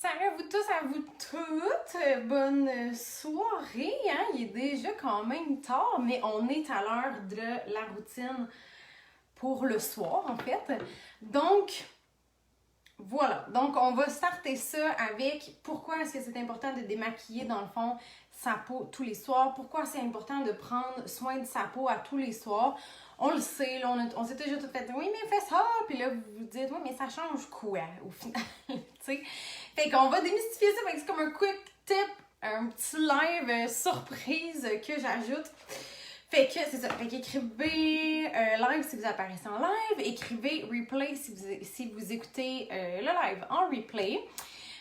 Salut à vous tous, à vous toutes. Bonne soirée, hein? Il est déjà quand même tard, mais on est à l'heure de la routine pour le soir, en fait. Donc, voilà. Donc, on va starter ça avec pourquoi est-ce que c'est important de démaquiller, dans le fond, sa peau tous les soirs. Pourquoi c'est important de prendre soin de sa peau à tous les soirs. On le sait, là, on s'est déjà tout fait « Oui, mais fais ça! » Puis là, vous vous dites « Oui, mais ça change quoi, au final? » Tu sais? Fait qu'on va démystifier ça, fait que c'est comme un quick tip, un petit live surprise que j'ajoute. Fait que c'est ça, fait qu'écrivez live si vous apparaissez en live, écrivez replay si vous écoutez le live en replay.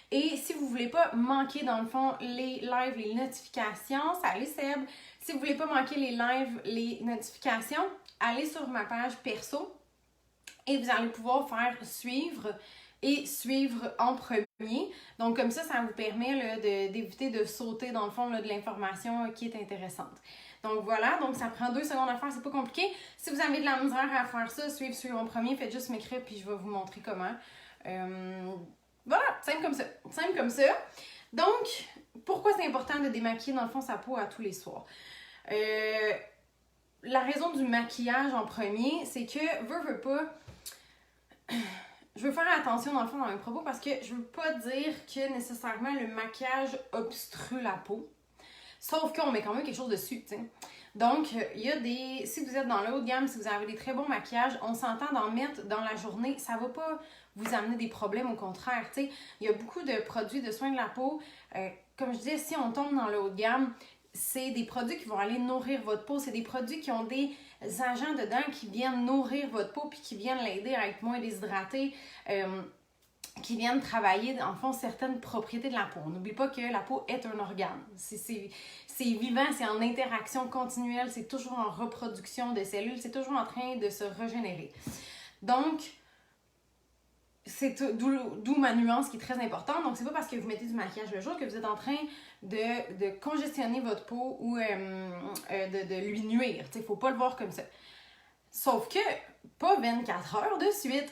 Et si vous voulez pas manquer, dans le fond, les lives, les notifications, salut Seb! Si vous voulez pas manquer les lives, les notifications, allez sur ma page perso et vous allez pouvoir faire suivre et suivre en premier. Donc comme ça vous permet d'éviter de sauter dans le fond là, de l'information qui est intéressante. Donc voilà, donc ça prend 2 secondes à faire, c'est pas compliqué. Si vous avez de la misère à faire ça, suivre en premier, faites juste m'écrire puis je vais vous montrer comment. Voilà, simple comme ça. Simple comme ça. Donc, pourquoi c'est important de démaquiller dans le fond sa peau à tous les soirs? La raison du maquillage en premier, c'est que, veux pas, je veux faire attention dans le fond dans mes propos parce que je veux pas dire que nécessairement le maquillage obstrue la peau. Sauf qu'on met quand même quelque chose dessus, tu sais. Donc, il y a des... Si vous êtes dans le haut de gamme, si vous avez des très bons maquillages, on s'entend d'en mettre dans la journée. Ça va pas vous amener des problèmes, au contraire, tu sais. Il y a beaucoup de produits de soins de la peau. Comme je disais, si on tombe dans le haut de gamme, c'est des produits qui vont aller nourrir votre peau. C'est des produits qui ont des agents dedans qui viennent nourrir votre peau puis qui viennent l'aider à être moins déshydratée. Qui viennent travailler, en fond, certaines propriétés de la peau. N'oublie pas que la peau est un organe. C'est vivant, c'est en interaction continuelle, c'est toujours en reproduction de cellules, c'est toujours en train de se régénérer. Donc, c'est d'où ma nuance qui est très importante. Donc, c'est pas parce que vous mettez du maquillage le jour que vous êtes en train de congestionner votre peau ou de lui nuire. Il faut pas le voir comme ça. Sauf que, pas 24 heures de suite.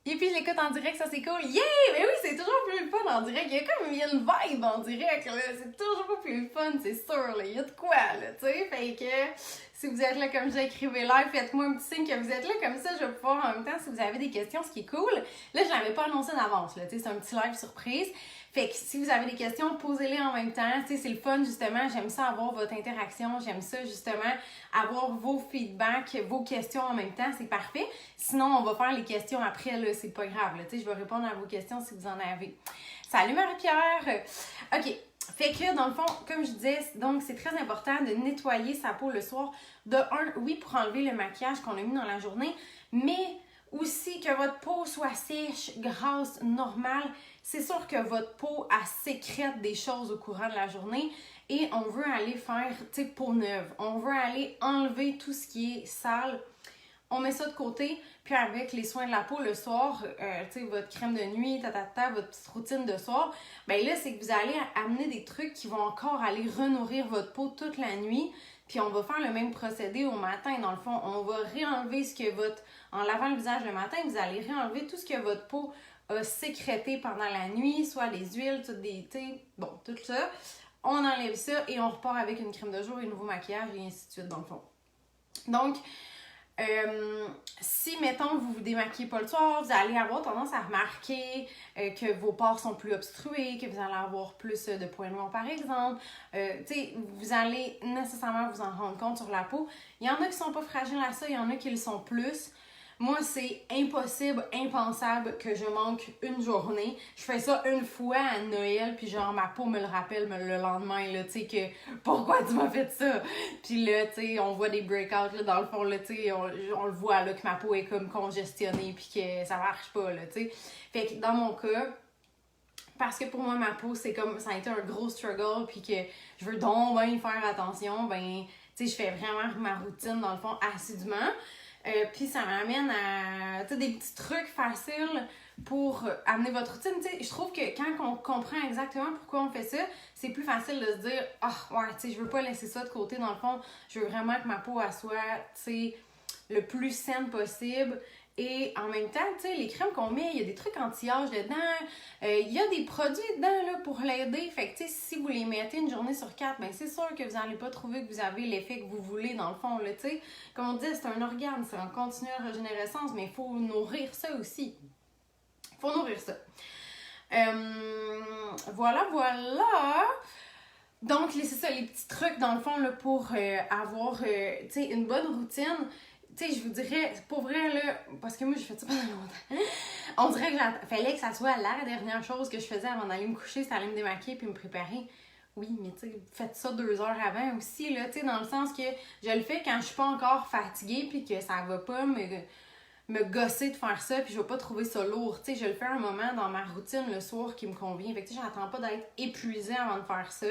Et puis je l'écoute en direct, ça c'est cool. Yeah! Mais oui, c'est toujours plus le fun en direct. Il y a une vibe en direct, là. C'est toujours plus le fun, c'est sûr, là. Il y a de quoi, là, tu sais. Fait que si vous êtes là comme j'ai écrivé live, faites-moi un petit signe que vous êtes là, comme ça je vais pouvoir en même temps, si vous avez des questions, ce qui est cool. Là, je l'avais pas annoncé d'avance, là, tu sais, c'est un petit live surprise. Fait que si vous avez des questions, posez-les en même temps. Tu sais, c'est le fun, justement. J'aime ça avoir votre interaction. J'aime ça, justement, avoir vos feedbacks, vos questions en même temps. C'est parfait. Sinon, on va faire les questions après, là. C'est pas grave, là. Tu sais, je vais répondre à vos questions si vous en avez. Salut Marie-Pierre! OK. Fait que, dans le fond, comme je disais, donc, c'est très important de nettoyer sa peau le soir. De un, oui, pour enlever le maquillage qu'on a mis dans la journée, mais aussi que votre peau soit sèche, grasse, normale. C'est sûr que votre peau, elle sécrète des choses au courant de la journée et on veut aller faire, tu sais, peau neuve. On veut aller enlever tout ce qui est sale. On met ça de côté, puis avec les soins de la peau le soir, tu sais, votre crème de nuit, votre petite routine de soir, ben là, c'est que vous allez amener des trucs qui vont encore aller renourrir votre peau toute la nuit. Puis on va faire le même procédé au matin, dans le fond. On va réenlever ce que en lavant le visage le matin, vous allez réenlever tout ce que votre peau a sécrété pendant la nuit, soit les huiles, tout ça. On enlève ça et on repart avec une crème de jour et un nouveau maquillage et ainsi de suite, dans le fond. Donc, si, mettons, vous vous démaquillez pas le soir, vous allez avoir tendance à remarquer que vos pores sont plus obstrués, que vous allez avoir plus de points noirs, par exemple. Vous allez nécessairement vous en rendre compte sur la peau. Il y en a qui sont pas fragiles à ça, il y en a qui le sont plus. Moi, c'est impossible, impensable que je manque une journée. Je fais ça une fois à Noël, puis genre ma peau me le rappelle le lendemain, là, tu sais, que pourquoi tu m'as fait ça? Puis là, tu sais, on voit des breakouts, là, dans le fond, là, tu sais, on le voit, là, que ma peau est comme congestionnée, puis que ça marche pas, là, tu sais. Fait que dans mon cas, parce que pour moi, ma peau, c'est comme, ça a été un gros struggle, puis que je veux donc bien faire attention, ben, tu sais, je fais vraiment ma routine, dans le fond, assidûment. Puis ça m'amène à des petits trucs faciles pour amener votre routine. T'sais, je trouve que quand on comprend exactement pourquoi on fait ça, c'est plus facile de se dire « Ah, ouais, tu sais, je veux pas laisser ça de côté. Dans le fond, je veux vraiment que ma peau elle soit le plus saine possible. » Et en même temps, tu sais, les crèmes qu'on met, il y a des trucs anti-âge dedans, il y a des produits dedans là, pour l'aider. Fait que, tu sais, si vous les mettez une journée sur 4, ben c'est sûr que vous n'allez pas trouver que vous avez l'effet que vous voulez dans le fond, là, tu sais. Comme on dit, c'est un organe, c'est un continuel régénérescence, mais il faut nourrir ça aussi. Il faut nourrir ça. Voilà. Donc, c'est ça, les petits trucs, dans le fond, là, pour avoir, tu sais, une bonne routine. Tu sais, je vous dirais, pour vrai, là, parce que moi, j'ai fait ça pendant longtemps. On dirait que fallait que ça soit la dernière chose que je faisais avant d'aller me coucher, c'était aller me démaquiller puis me préparer. Oui, mais tu sais, faites ça 2 heures avant aussi, là, tu sais, dans le sens que je le fais quand je suis pas encore fatiguée puis que ça va pas me gosser de faire ça puis je vais pas trouver ça lourd. Tu sais, je le fais un moment dans ma routine le soir qui me convient. Fait que tu sais, j'attends pas d'être épuisée avant de faire ça.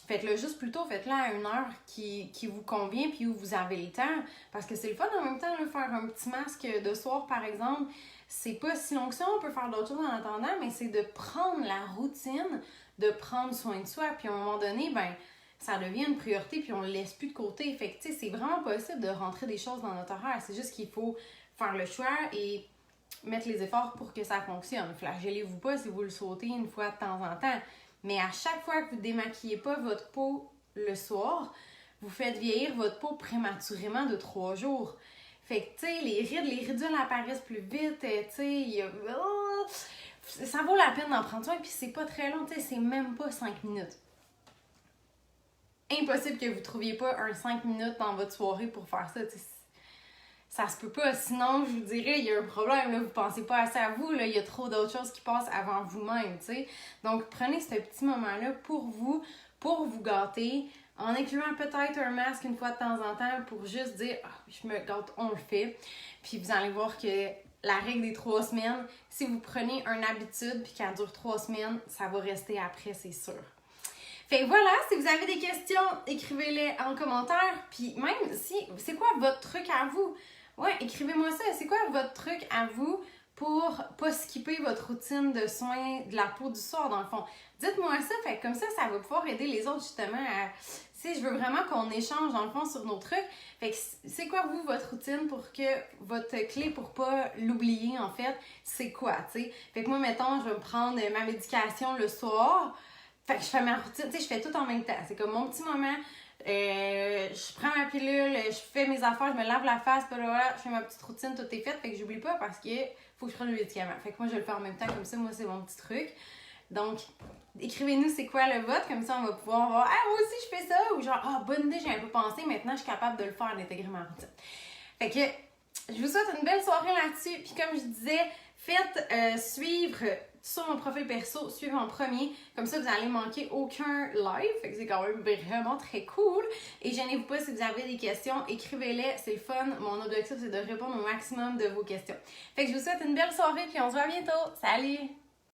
Fait que là, juste plutôt, faites-le à une heure qui vous convient puis où vous avez le temps. Parce que c'est le fun en même temps, là, faire un petit masque de soir, par exemple. C'est pas si long que ça, on peut faire d'autres choses en attendant, mais c'est de prendre la routine, de prendre soin de soi. Puis à un moment donné, ben ça devient une priorité puis on le laisse plus de côté. Fait que, tu sais, c'est vraiment possible de rentrer des choses dans notre horaire. C'est juste qu'il faut faire le choix et mettre les efforts pour que ça fonctionne. Flagellez-vous pas si vous le sautez une fois de temps en temps. Mais à chaque fois que vous ne démaquillez pas votre peau le soir, vous faites vieillir votre peau prématurément de 3 jours. Fait que, tu sais, les ridules apparaissent plus vite, tu sais, ça vaut la peine d'en prendre soin, puis c'est pas très long, tu sais, c'est même pas 5 minutes. Impossible que vous ne trouviez pas un 5 minutes dans votre soirée pour faire ça, tu sais. Ça se peut pas, sinon je vous dirais, il y a un problème, là, vous pensez pas assez à vous, là, il y a trop d'autres choses qui passent avant vous-même, tu sais. Donc prenez ce petit moment-là pour vous gâter, en incluant peut-être un masque une fois de temps en temps pour juste dire « je me gâte, on le fait ». Puis vous allez voir que la règle des 3 semaines, si vous prenez une habitude puis qu'elle dure 3 semaines, ça va rester après, c'est sûr. Fait que voilà, si vous avez des questions, écrivez-les en commentaire. Puis même si, c'est quoi votre truc à vous? Ouais, écrivez-moi ça. C'est quoi votre truc à vous pour pas skipper votre routine de soins de la peau du soir, dans le fond? Dites-moi ça, fait que comme ça va pouvoir aider les autres justement à... Si je veux vraiment qu'on échange, dans le fond, sur nos trucs. Fait que c'est quoi, vous, votre routine pour que votre clé pour pas l'oublier, en fait, c'est quoi, tu sais? Fait que moi, mettons, je vais me prendre ma médication le soir. Fait que je fais ma routine, tu sais, je fais tout en même temps. C'est comme mon petit moment. Je prends ma pilule, je fais mes affaires, je me lave la face, je fais ma petite routine, tout est fait. Fait que j'oublie pas parce que faut que je prenne le médicament. Fait que moi, je le fais en même temps comme ça. Moi, c'est mon petit truc. Donc, écrivez-nous c'est quoi le vote. Comme ça, on va pouvoir voir, ah, moi aussi, je fais ça. Ou genre, bonne idée, j'ai un peu pensé. Maintenant, je suis capable de le faire, d'intégrer ma routine. Fait que, je vous souhaite une belle soirée là-dessus. Puis comme je disais, faites suivre sur mon profil perso, suivez en premier. Comme ça, vous n'allez manquer aucun live. Fait que c'est quand même vraiment très cool. Et gênez-vous pas si vous avez des questions, écrivez-les. C'est le fun. Mon objectif, c'est de répondre au maximum de vos questions. Fait que je vous souhaite une belle soirée puis on se voit bientôt. Salut!